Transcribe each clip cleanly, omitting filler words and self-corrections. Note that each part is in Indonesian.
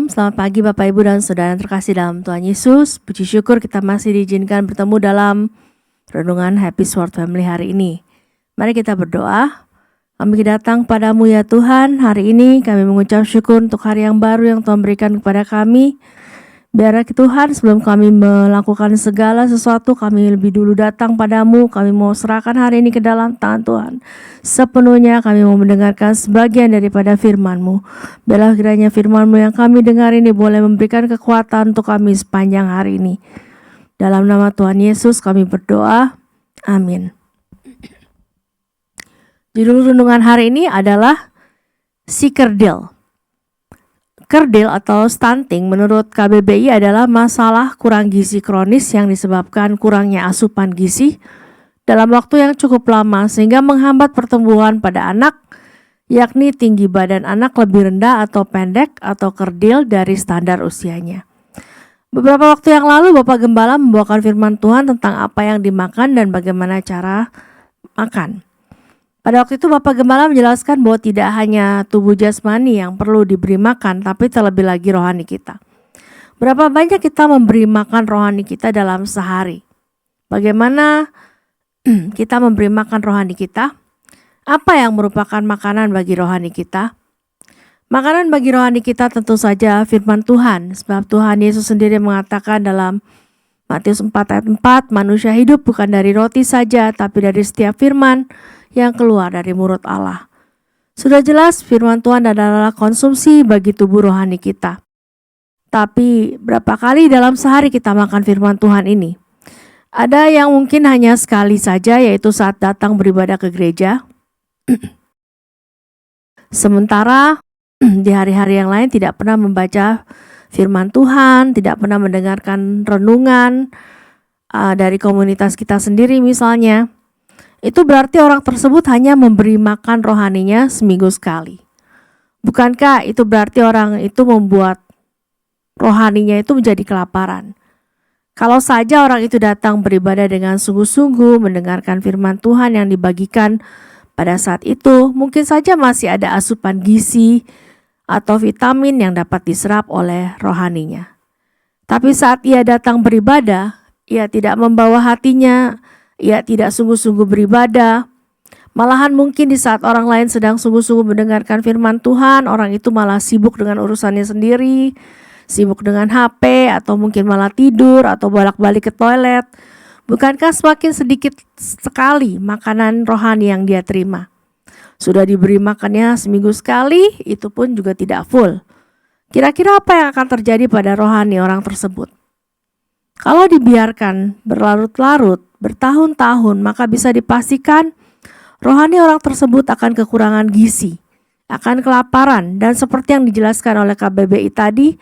Shalom, selamat pagi Bapak Ibu dan Saudara yang terkasih dalam Tuhan Yesus. Puji syukur kita masih diizinkan bertemu dalam renungan Happy Sword Family hari ini. Mari kita berdoa. Kami datang padamu ya Tuhan, hari ini kami mengucap syukur untuk hari yang baru yang Tuhan berikan kepada kami. Biar Tuhan, sebelum kami melakukan segala sesuatu, kami lebih dulu datang padamu. Kami mau serahkan hari ini ke dalam tangan Tuhan. Sepenuhnya kami mau mendengarkan sebagian daripada firman-Mu. Biarlah kiranya firman-Mu yang kami dengar ini boleh memberikan kekuatan untuk kami sepanjang hari ini. Dalam nama Tuhan Yesus kami berdoa. Amin. Judul renungan hari ini adalah si kerdil. Kerdil atau stunting menurut KBBI adalah masalah kurang gizi kronis yang disebabkan kurangnya asupan gizi dalam waktu yang cukup lama sehingga menghambat pertumbuhan pada anak, yakni tinggi badan anak lebih rendah atau pendek atau kerdil dari standar usianya. Beberapa waktu yang lalu Bapak Gembala membawakan firman Tuhan tentang apa yang dimakan dan bagaimana cara makan. Pada waktu itu Bapak Gembala menjelaskan bahwa tidak hanya tubuh jasmani yang perlu diberi makan, tapi terlebih lagi rohani kita. Berapa banyak kita memberi makan rohani kita dalam sehari? Bagaimana kita memberi makan rohani kita? Apa yang merupakan makanan bagi rohani kita? Makanan bagi rohani kita tentu saja firman Tuhan, sebab Tuhan Yesus sendiri mengatakan dalam Matius 4 ayat 4, manusia hidup bukan dari roti saja, tapi dari setiap firman yang keluar dari mulut Allah. Sudah jelas firman Tuhan adalah konsumsi bagi tubuh rohani kita. Tapi berapa kali dalam sehari kita makan firman Tuhan ini? Ada yang mungkin hanya sekali saja, yaitu saat datang beribadah ke gereja. Sementara di hari-hari yang lain tidak pernah membaca firman Tuhan, tidak pernah mendengarkan renungan dari komunitas kita sendiri misalnya. Itu berarti orang tersebut hanya memberi makan rohaninya seminggu sekali. Bukankah itu berarti orang itu membuat rohaninya itu menjadi kelaparan? Kalau saja orang itu datang beribadah dengan sungguh-sungguh, mendengarkan firman Tuhan yang dibagikan pada saat itu, mungkin saja masih ada asupan gizi atau vitamin yang dapat diserap oleh rohaninya. Tapi saat ia datang beribadah, ia tidak membawa hatinya, ia tidak sungguh-sungguh beribadah. Malahan mungkin di saat orang lain sedang sungguh-sungguh mendengarkan firman Tuhan, orang itu malah sibuk dengan urusannya sendiri, sibuk dengan HP, atau mungkin malah tidur atau bolak-balik ke toilet. Bukankah semakin sedikit sekali makanan rohani yang dia terima? Sudah diberi makannya seminggu sekali, itu pun juga tidak full. Kira-kira apa yang akan terjadi pada rohani orang tersebut? Kalau dibiarkan berlarut-larut, bertahun-tahun, maka bisa dipastikan rohani orang tersebut akan kekurangan gizi, akan kelaparan, dan seperti yang dijelaskan oleh KBBI tadi,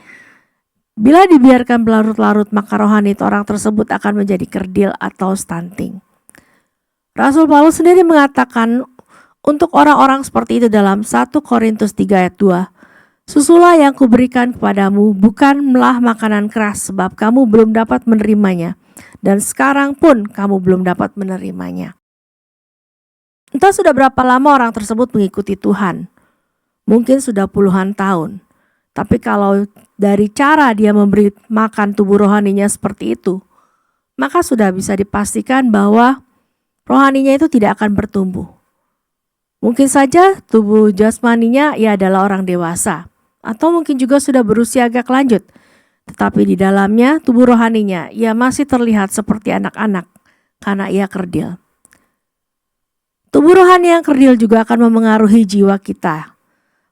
bila dibiarkan berlarut-larut maka rohani orang tersebut akan menjadi kerdil atau stunting. Rasul Paulus sendiri mengatakan untuk orang-orang seperti itu dalam 1 Korintus 3 ayat 2, susulah yang kuberikan kepadamu bukanlah makanan keras, sebab kamu belum dapat menerimanya, dan sekarang pun kamu belum dapat menerimanya. Entah sudah berapa lama orang tersebut mengikuti Tuhan, mungkin sudah puluhan tahun. Tapi kalau dari cara dia memberi makan tubuh rohaninya seperti itu, maka sudah bisa dipastikan bahwa rohaninya itu tidak akan bertumbuh. Mungkin saja tubuh jasmaninya ia adalah orang dewasa, atau mungkin juga sudah berusia agak lanjut, tetapi di dalamnya tubuh rohaninya ia masih terlihat seperti anak-anak karena ia kerdil. Tubuh rohani yang kerdil juga akan memengaruhi jiwa kita.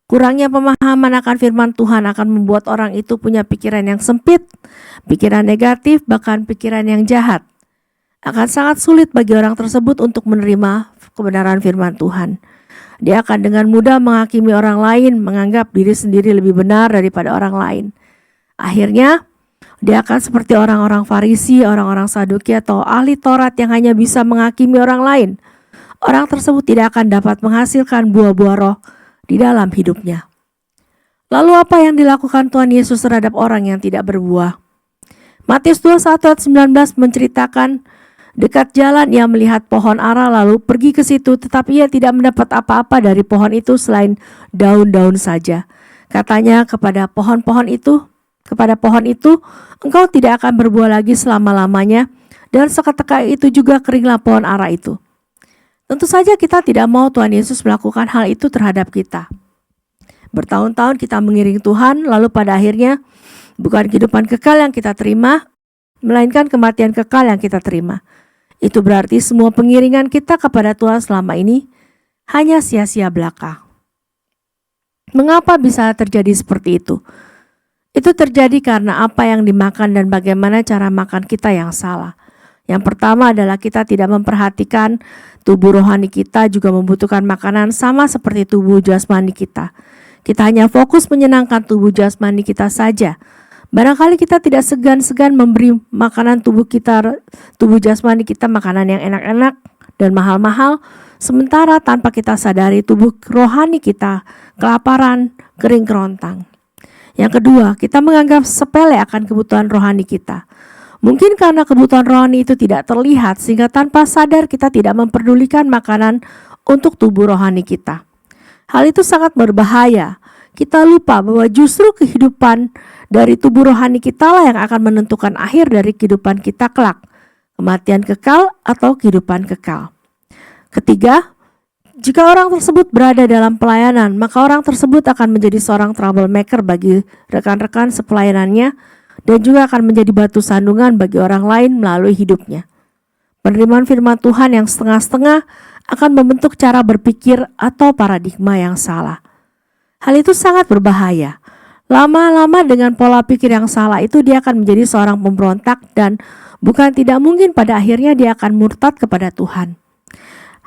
Kurangnya pemahaman akan firman Tuhan akan membuat orang itu punya pikiran yang sempit, pikiran negatif, bahkan pikiran yang jahat. Akan sangat sulit bagi orang tersebut untuk menerima kebenaran firman Tuhan. Dia akan dengan mudah menghakimi orang lain, menganggap diri sendiri lebih benar daripada orang lain. Akhirnya, dia akan seperti orang-orang Farisi, orang-orang Saduki atau ahli Taurat yang hanya bisa menghakimi orang lain. Orang tersebut tidak akan dapat menghasilkan buah-buah roh di dalam hidupnya. Lalu apa yang dilakukan Tuhan Yesus terhadap orang yang tidak berbuah? Matius 21 ayat 19 menceritakan, dekat jalan ia melihat pohon ara lalu pergi ke situ, tetapi ia tidak mendapat apa-apa dari pohon itu selain daun-daun saja. Katanya kepada pohon itu, engkau tidak akan berbuah lagi selama-lamanya, dan seketika itu juga keringlah pohon ara itu. Tentu saja kita tidak mau Tuhan Yesus melakukan hal itu terhadap kita. Bertahun-tahun kita mengiring Tuhan, lalu pada akhirnya bukan kehidupan kekal yang kita terima, melainkan kematian kekal yang kita terima. Itu berarti semua pengiringan kita kepada Tuhan selama ini hanya sia-sia belaka. Mengapa bisa terjadi seperti itu? Itu terjadi karena apa yang dimakan dan bagaimana cara makan kita yang salah. Yang pertama adalah kita tidak memperhatikan tubuh rohani kita juga membutuhkan makanan sama seperti tubuh jasmani kita. Kita hanya fokus menyenangkan tubuh jasmani kita saja. Barangkali kita tidak segan-segan memberi makanan tubuh jasmani kita makanan yang enak-enak dan mahal-mahal, sementara tanpa kita sadari tubuh rohani kita kelaparan, kering kerontang. Yang kedua, kita menganggap sepele akan kebutuhan rohani kita. Mungkin karena kebutuhan rohani itu tidak terlihat sehingga tanpa sadar kita tidak memperdulikan makanan untuk tubuh rohani kita. Hal itu sangat berbahaya. Kita lupa bahwa justru kehidupan dari tubuh rohani kita lah yang akan menentukan akhir dari kehidupan kita kelak, kematian kekal atau kehidupan kekal. Ketiga, jika orang tersebut berada dalam pelayanan, maka orang tersebut akan menjadi seorang troublemaker bagi rekan-rekan sepelayanannya dan juga akan menjadi batu sandungan bagi orang lain melalui hidupnya. Penerimaan firman Tuhan yang setengah-setengah akan membentuk cara berpikir atau paradigma yang salah. Hal itu sangat berbahaya. Lama-lama dengan pola pikir yang salah itu dia akan menjadi seorang pemberontak dan bukan tidak mungkin pada akhirnya dia akan murtad kepada Tuhan.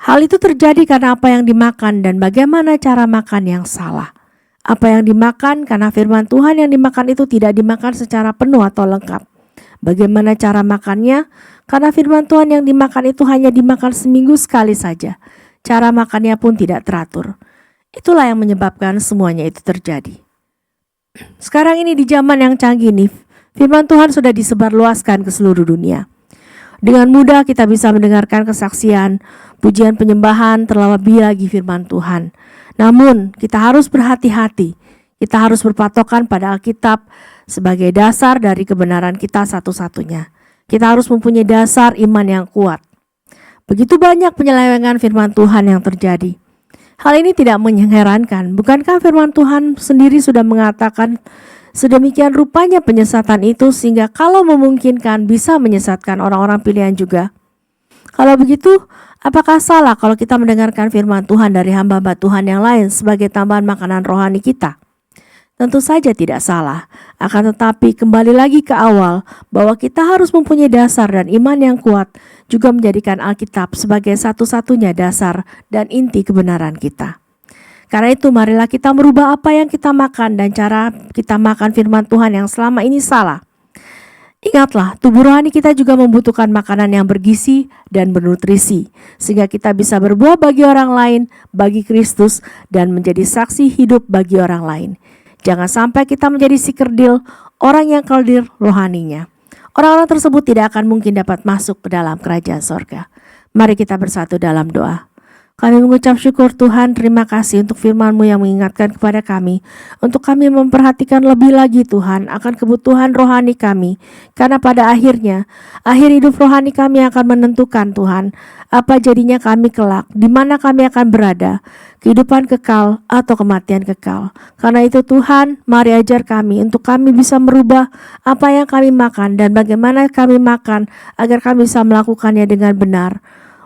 Hal itu terjadi karena apa yang dimakan dan bagaimana cara makan yang salah. Apa yang dimakan karena firman Tuhan yang dimakan itu tidak dimakan secara penuh atau lengkap. Bagaimana cara makannya? Karena firman Tuhan yang dimakan itu hanya dimakan seminggu sekali saja. Cara makannya pun tidak teratur. Itulah yang menyebabkan semuanya itu terjadi. Sekarang ini di zaman yang canggih nih, firman Tuhan sudah disebarluaskan ke seluruh dunia. Dengan mudah kita bisa mendengarkan kesaksian, pujian penyembahan terlebih lagi firman Tuhan. Namun kita harus berhati-hati. Kita harus berpatokan pada Alkitab sebagai dasar dari kebenaran kita satu-satunya. Kita harus mempunyai dasar iman yang kuat. Begitu banyak penyelewengan firman Tuhan yang terjadi. Hal ini tidak mengherankan. Bukankah firman Tuhan sendiri sudah mengatakan sedemikian rupanya penyesatan itu sehingga kalau memungkinkan bisa menyesatkan orang-orang pilihan juga? Kalau begitu, apakah salah kalau kita mendengarkan firman Tuhan dari hamba-hamba Tuhan yang lain sebagai tambahan makanan rohani kita? Tentu saja tidak salah, akan tetapi kembali lagi ke awal bahwa kita harus mempunyai dasar dan iman yang kuat juga menjadikan Alkitab sebagai satu-satunya dasar dan inti kebenaran kita. Karena itu marilah kita merubah apa yang kita makan dan cara kita makan firman Tuhan yang selama ini salah. Ingatlah, tubuh rohani kita juga membutuhkan makanan yang bergizi dan bernutrisi, sehingga kita bisa berbuah bagi orang lain, bagi Kristus, dan menjadi saksi hidup bagi orang lain. Jangan sampai kita menjadi si kerdil, orang yang keldir rohaninya. Orang-orang tersebut tidak akan mungkin dapat masuk ke dalam kerajaan sorga. Mari kita bersatu dalam doa. Kami mengucap syukur Tuhan, terima kasih untuk firman-Mu yang mengingatkan kepada kami, untuk kami memperhatikan lebih lagi Tuhan akan kebutuhan rohani kami, karena pada akhirnya, akhir hidup rohani kami akan menentukan Tuhan, apa jadinya kami kelak, di mana kami akan berada, kehidupan kekal atau kematian kekal. Karena itu Tuhan, mari ajar kami untuk kami bisa merubah apa yang kami makan dan bagaimana kami makan agar kami bisa melakukannya dengan benar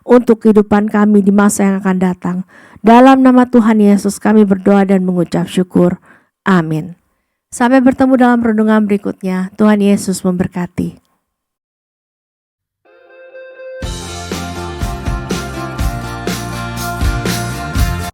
untuk kehidupan kami di masa yang akan datang. Dalam nama Tuhan Yesus kami berdoa dan mengucap syukur. Amin. Sampai bertemu dalam renungan berikutnya. Tuhan Yesus memberkati.